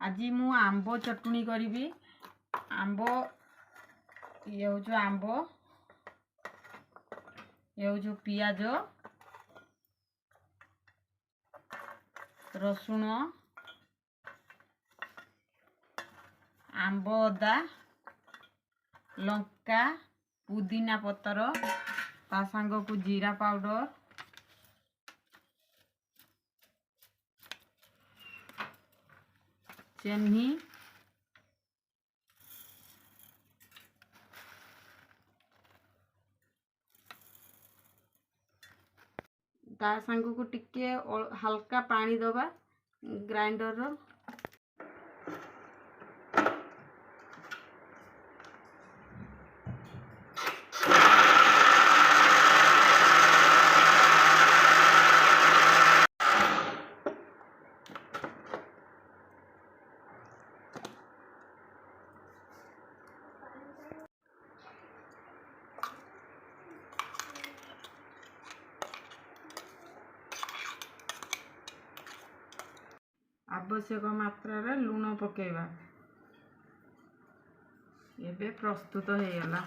आज मु आंब चटनी करी। आंब ये हूँ आंब, ये हूँ पियाज, रसुण, आंब अदा, लंका, पुदीना पतर, ता सांग को जीरा पाउडर, चेन्ही, ता सांग को टिके हल्का पानी दबा ग्राइंडर रो। आवश्यक मात्रा लुण पकेवा। एबे प्रस्तुत हो गला।